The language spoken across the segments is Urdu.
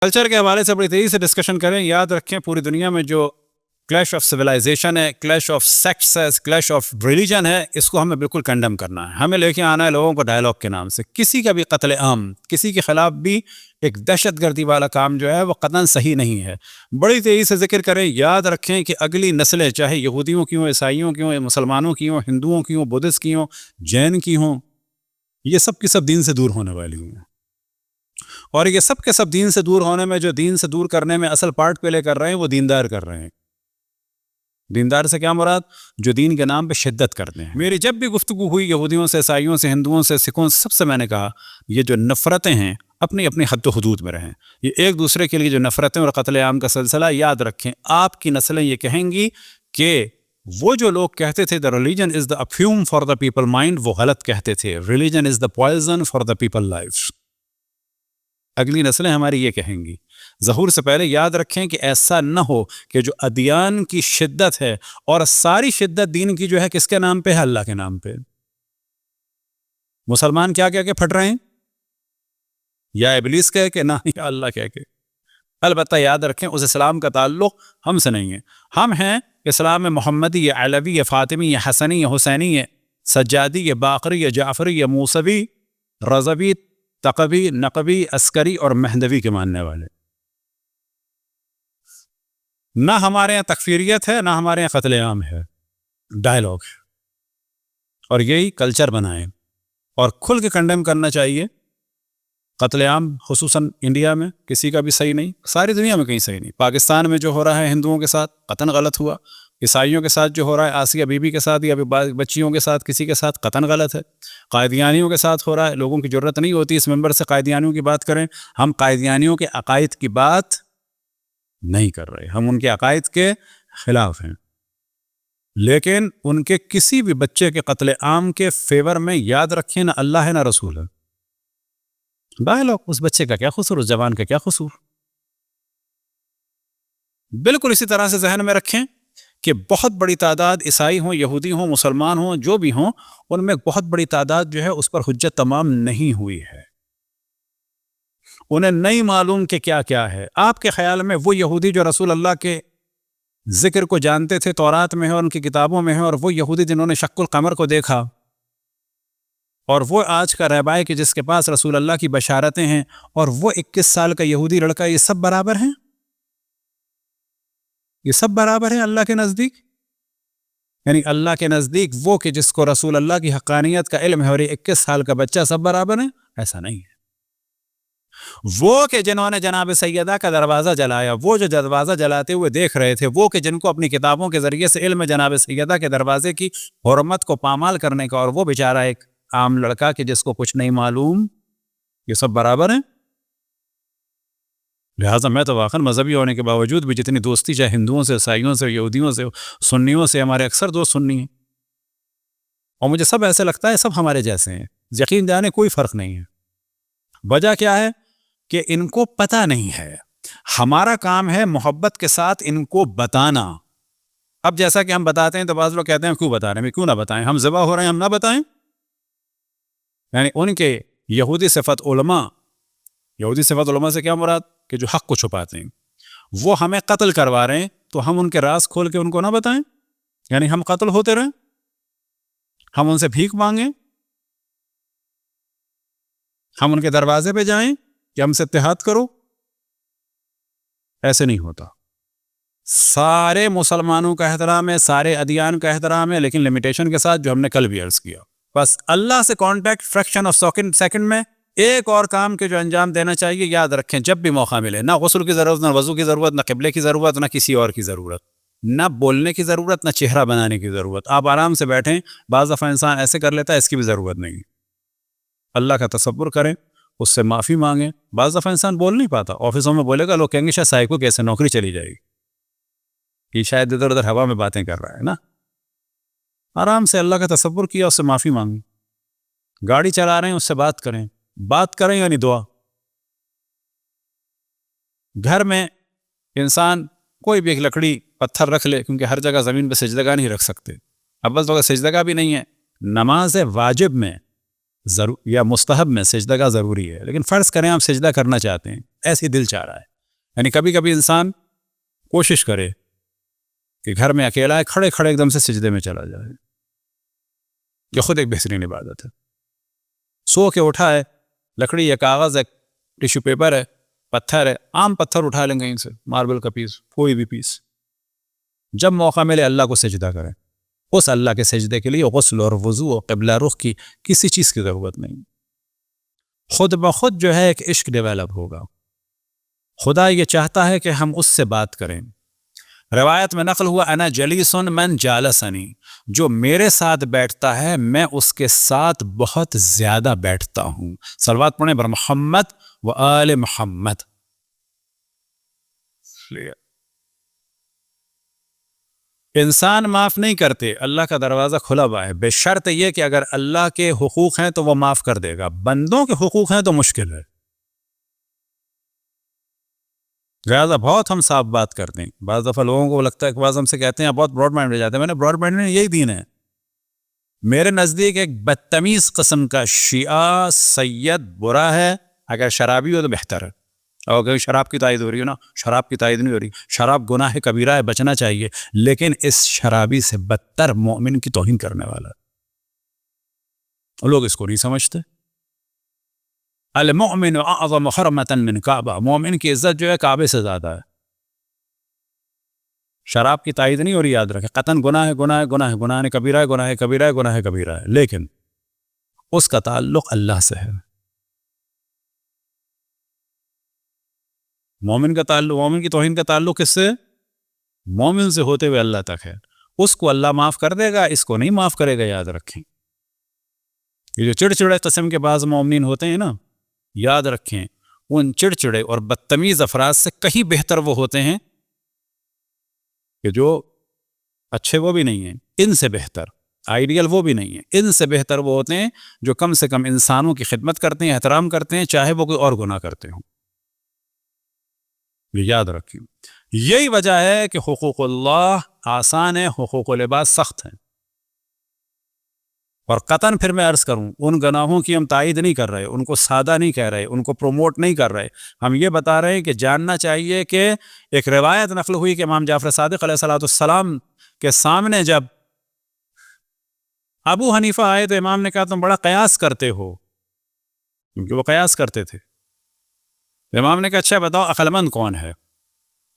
کلچر کے حوالے سے بڑی تیزی سے ڈسکشن کریں. یاد رکھیں پوری دنیا میں جو کلیش آف سویلائزیشن ہے, کلیش آف سیکٹس ہے, کلیش آف ریلیجن ہے, اس کو ہمیں بالکل کنڈم کرنا ہے. ہمیں لے کے آنا ہے لوگوں کو ڈائلاگ کے نام سے. کسی کا بھی قتل عام, کسی کے خلاف بھی ایک دہشت گردی والا کام جو ہے وہ قطعاً صحیح نہیں ہے. بڑی تیزی سے ذکر کریں. یاد رکھیں کہ اگلی نسلیں چاہے یہودیوں کی ہوں, عیسائیوں کی ہوں, مسلمانوں کی ہوں, ہندوؤں کی ہوں, بدھسٹ کی ہوں, جین کی ہوں, یہ سب کی سب دین سے دور ہونے والی ہوں. اور یہ سب کے سب دین سے دور ہونے میں, جو دین سے دور کرنے میں اصل پارٹ پلے کر رہے ہیں, وہ دیندار کر رہے ہیں. دیندار سے کیا مراد؟ جو دین کے نام پہ شدت کرتے ہیں. میری جب بھی گفتگو ہوئی یہودیوں سے, عیسائیوں سے, ہندوؤں سے, سکھوں سے, سب سے میں نے کہا یہ جو نفرتیں ہیں اپنی اپنی حد و حدود میں رہیں. یہ ایک دوسرے کے لیے جو نفرتیں اور قتل عام کا سلسلہ, یاد رکھیں آپ کی نسلیں یہ کہیں گی کہ وہ جو لوگ کہتے تھے the religion is the perfume for the people mind, وہ غلط کہتے تھے. religion is the poison for the people life. اگلی نسلیں ہماری یہ کہیں گی. ظہور سے پہلے یاد رکھیں کہ ایسا نہ ہو کہ جو ادیان کی شدت ہے, اور ساری شدت دین کی جو ہے کس کے نام پہ ہے؟ اللہ کے نام پہ. مسلمان کیا کہہ کے پھٹ رہے ہیں؟ یا ابلیس کہہ کے؟ نہ, یا اللہ کہہ کے. البتہ یاد رکھیں اس اسلام کا تعلق ہم سے نہیں ہے. ہم ہیں اسلام محمدی, یا علوی, یا فاطمی, یا حسنی, یا حسینی, یا سجادی, یا باقری, یا جعفری, یا موسوی, رضوی, تقوی, نقوی, عسکری اور مہدوی کے ماننے والے. نہ ہمارے یہاں تکفیریت ہے, نہ ہمارے یہاں قتل عام ہے, ڈائلاگ ہے. اور یہی کلچر بنائیں اور کھل کے کنڈیم کرنا چاہیے. قتل عام خصوصاً انڈیا میں کسی کا بھی صحیح نہیں, ساری دنیا میں کہیں صحیح نہیں. پاکستان میں جو ہو رہا ہے ہندوؤں کے ساتھ قطعاً غلط ہوا. عیسائیوں کے ساتھ جو ہو رہا ہے آسیہ بی بی کے ساتھ یا بچیوں کے ساتھ کسی کے ساتھ قطعاً غلط ہے. قائدیانیوں کے ساتھ ہو رہا ہے. لوگوں کی ضرورت نہیں ہوتی اس ممبر سے قائدیانیوں کی بات کریں. ہم قائدیانیوں کے عقائد کی بات نہیں کر رہے, ہم ان کے عقائد کے خلاف ہیں. لیکن ان کے کسی بھی بچے کے قتل عام کے فیور میں یاد رکھیں نہ اللہ ہے نہ رسول ہے. ڈائلاگ, اس بچے کا کیا قصور, اس جوان کا کیا قصور. بالکل اسی طرح سے ذہن میں رکھیں کہ بہت بڑی تعداد عیسائی ہوں, یہودی ہوں, مسلمان ہوں, جو بھی ہوں, ان میں بہت بڑی تعداد جو ہے اس پر حجت تمام نہیں ہوئی ہے. انہیں نہیں معلوم کہ کیا کیا ہے. آپ کے خیال میں وہ یہودی جو رسول اللہ کے ذکر کو جانتے تھے, تورات میں ہے اور ان کی کتابوں میں ہے, اور وہ یہودی جنہوں نے شق القمر کو دیکھا, اور وہ آج کا رہبائی کہ جس کے پاس رسول اللہ کی بشارتیں ہیں, اور وہ 21 سال کا یہودی لڑکا, یہ سب برابر ہیں؟ یہ سب برابر ہیں اللہ کے نزدیک؟ یعنی اللہ کے نزدیک وہ کہ جس کو رسول اللہ کی حقانیت کا علم ہے اور یہ 21 سال کا بچہ سب برابر ہیں؟ ایسا نہیں ہے. وہ کہ جنہوں نے جناب سیدہ کا دروازہ جلایا, وہ جو دروازہ جلاتے ہوئے دیکھ رہے تھے, وہ کہ جن کو اپنی کتابوں کے ذریعے سے علم جناب سیدہ کے دروازے کی حرمت کو پامال کرنے کا, اور وہ بیچارہ ایک عام لڑکا کہ جس کو کچھ نہیں معلوم, یہ سب برابر ہیں. لہٰذا میں تو واقعا مذہبی ہونے کے باوجود بھی جتنی دوستی چاہے ہندوؤں سے, عیسائیوں سے, یہودیوں سے, سنیوں سے, ہمارے اکثر دوست سنی ہیں, اور مجھے سب ایسے لگتا ہے سب ہمارے جیسے ہیں. یقین جانے کوئی فرق نہیں ہے. وجہ کیا ہے کہ ان کو پتہ نہیں ہے. ہمارا کام ہے محبت کے ساتھ ان کو بتانا. اب جیسا کہ ہم بتاتے ہیں تو بعض لوگ کہتے ہیں کیوں بتا رہے ہیں, کیوں نہ بتائیں, ہم ذبح ہو رہے ہیں ہم نہ بتائیں. یعنی ان کے یہودی صفت علماء, یہودی صفت علماء سے کیا مراد کہ جو حق کو چھپاتے ہیں, وہ ہمیں قتل کروا رہے ہیں تو ہم ان کے راز کھول کے ان کو نہ بتائیں. یعنی ہم قتل ہوتے رہیں, ہم ان سے بھیک مانگیں, ہم ان کے دروازے پہ جائیں کہ ہم سے اتحاد کرو؟ ایسے نہیں ہوتا. سارے مسلمانوں کا احترام ہے, سارے ادیان کا احترام ہے, لیکن لمیٹیشن کے ساتھ جو ہم نے کل بھی عرض کیا. بس اللہ سے کانٹیکٹ فریکشن آف سیکنڈ میں. ایک اور کام کے جو انجام دینا چاہیے, یاد رکھیں جب بھی موقع ملے, نہ غسل کی ضرورت, نہ وضو کی ضرورت, نہ قبلے کی ضرورت, نہ کسی اور کی ضرورت, نہ بولنے کی ضرورت, نہ چہرہ بنانے کی ضرورت. آپ آرام سے بیٹھیں. بعض دفعہ انسان ایسے کر لیتا ہے, اس کی بھی ضرورت نہیں. اللہ کا تصور کریں, اس سے معافی مانگیں. بعض دفعہ انسان بول نہیں پاتا, آفسوں میں بولے گا, لوگ کہیں گے شاید سائیکو کیسے نوکری چلی جائے گی, یہ شاید ادھر ادھر ہوا میں باتیں کر رہا ہے نا. آرام سے اللہ کا تصور کیا, اس سے معافی مانگیں. گاڑی چلا رہے ہیں, اس سے بات کریں یعنی دعا. گھر میں انسان کوئی بھی ایک لکڑی پتھر رکھ لے, کیونکہ ہر جگہ زمین پہ سجدگاہ نہیں رکھ سکتے. اول تو سجدگاہ بھی نہیں ہے. نماز واجب میں یا مستحب میں سجدگاہ ضروری ہے, لیکن فرض کریں آپ سجدہ کرنا چاہتے ہیں, ایسے دل چاہ رہا ہے, یعنی کبھی کبھی انسان کوشش کرے کہ گھر میں اکیلا ہے، کھڑے کھڑے ایک دم سے سجدے میں چلا جائے، جو خود ایک بہترین عبادت ہے. سو کے اٹھا ہے، لکڑی یا کاغذ ہے، ٹیشو پیپر ہے، پتھر ہے، عام پتھر اٹھا لیں کہیں سے، ماربل کا پیس، کوئی بھی پیس. جب موقع ملے اللہ کو سجدہ کریں. اس اللہ کے سجدے کے لیے غسل اور وضو اور قبلہ رخ کی کسی چیز کی ضرورت نہیں. خود بخود جو ہے ایک عشق ڈیولپ ہوگا. خدا یہ چاہتا ہے کہ ہم اس سے بات کریں. روایت میں نقل ہوا انا جلیسن من جالسنی، جو میرے ساتھ بیٹھتا ہے میں اس کے ساتھ بہت زیادہ بیٹھتا ہوں. صلوات پڑھیں بر محمد و آل محمد. انسان معاف نہیں کرتے، اللہ کا دروازہ کھلا ہوا ہے، بے شرط یہ کہ اگر اللہ کے حقوق ہیں تو وہ معاف کر دے گا. بندوں کے حقوق ہیں تو مشکل ہے. لہٰذا بہت ہم صاف بات کرتے ہیں. بعض دفعہ لوگوں کو لگتا ہے کہ بعض ہم سے کہتے ہیں بہت براڈ مائنڈ ہو جاتے ہیں. میں نے براڈ مائنڈ یہی دین ہے. میرے نزدیک ایک بدتمیز قسم کا شیعہ سید برا ہے، اگر شرابی ہو تو بہتر ہے. اور اگر شراب کی تائید ہو رہی ہے نا، شراب کی تائید نہیں ہو رہی. شراب گناہ کبیرہ ہے، بچنا چاہیے، لیکن اس شرابی سے بدتر مومن کی توہین کرنے والا ہے. لوگ اس کو نہیں سمجھتے. المؤمن اعظم حرمتا من کعبہ، مومن کی عزت جو ہے کعبے سے زیادہ ہے. شراب کی تائید نہیں ہو رہی، یاد رکھیں. قطعاً گناہ ہے، گناہ ہے، گناہ ہے، گناہ کبیرہ ہے، گناہ ہے کبیرہ ہے، گناہ ہے کبیرہ ہے، لیکن اس کا تعلق اللہ سے ہے. مومن کا تعلق، مومن کی توہین کا تعلق کس سے؟ مومن سے ہوتے ہوئے اللہ تک ہے. اس کو اللہ معاف کر دے گا، اس کو نہیں معاف کرے گا. یاد رکھیں. یہ جو چڑچڑے قسم کے بعض مومنین ہوتے ہیں نا، یاد رکھیں ان چڑچڑے اور بدتمیز افراد سے کہیں بہتر وہ ہوتے ہیں کہ جو اچھے وہ بھی نہیں ہیں، ان سے بہتر آئیڈیل وہ بھی نہیں ہیں، ان سے بہتر وہ ہوتے ہیں جو کم سے کم انسانوں کی خدمت کرتے ہیں، احترام کرتے ہیں، چاہے وہ کوئی اور گناہ کرتے ہوں. یہ یاد رکھیں. یہی وجہ ہے کہ حقوق اللہ آسان ہے، حقوق العباد سخت ہیں. اور قطعاً پھر میں عرض کروں، ان گناہوں کی ہم تائید نہیں کر رہے، ان کو سادہ نہیں کہہ رہے، ان کو پروموٹ نہیں کر رہے. ہم یہ بتا رہے ہیں کہ جاننا چاہیے کہ ایک روایت نقل ہوئی کہ امام جعفر صادق علیہ السلام کے سامنے جب ابو حنیفہ آئے تو امام نے کہا تم بڑا قیاس کرتے ہو، کیونکہ وہ قیاس کرتے تھے. امام نے کہا اچھا بتاؤ عقل مند کون ہے؟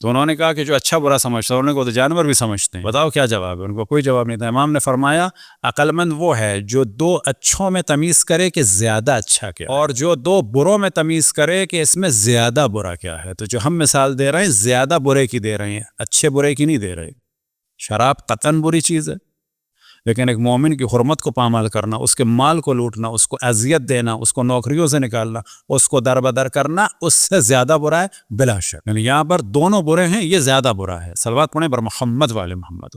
تو انہوں نے کہا کہ جو اچھا برا سمجھتا ہے. انہوں نے کہا تو جانور بھی سمجھتے ہیں، بتاؤ کیا جواب ہے؟ ان کو کوئی جواب نہیں تھا. امام نے فرمایا عقل مند وہ ہے جو دو اچھوں میں تمیز کرے کہ زیادہ اچھا کیا ہے، اور جو دو بروں میں تمیز کرے کہ اس میں زیادہ برا کیا ہے. تو جو ہم مثال دے رہے ہیں زیادہ برے کی دے رہے ہیں، اچھے برے کی نہیں دے رہے. شراب قطعاً بری چیز ہے، لیکن ایک مومن کی حرمت کو پامال کرنا، اس کے مال کو لوٹنا، اس کو اذیت دینا، اس کو نوکریوں سے نکالنا، اس کو در بدر کرنا، اس سے زیادہ برا ہے بلا شک. یعنی یہاں پر دونوں برے ہیں، یہ زیادہ برا ہے. صلوات پڑھیں بر محمد و آل محمد.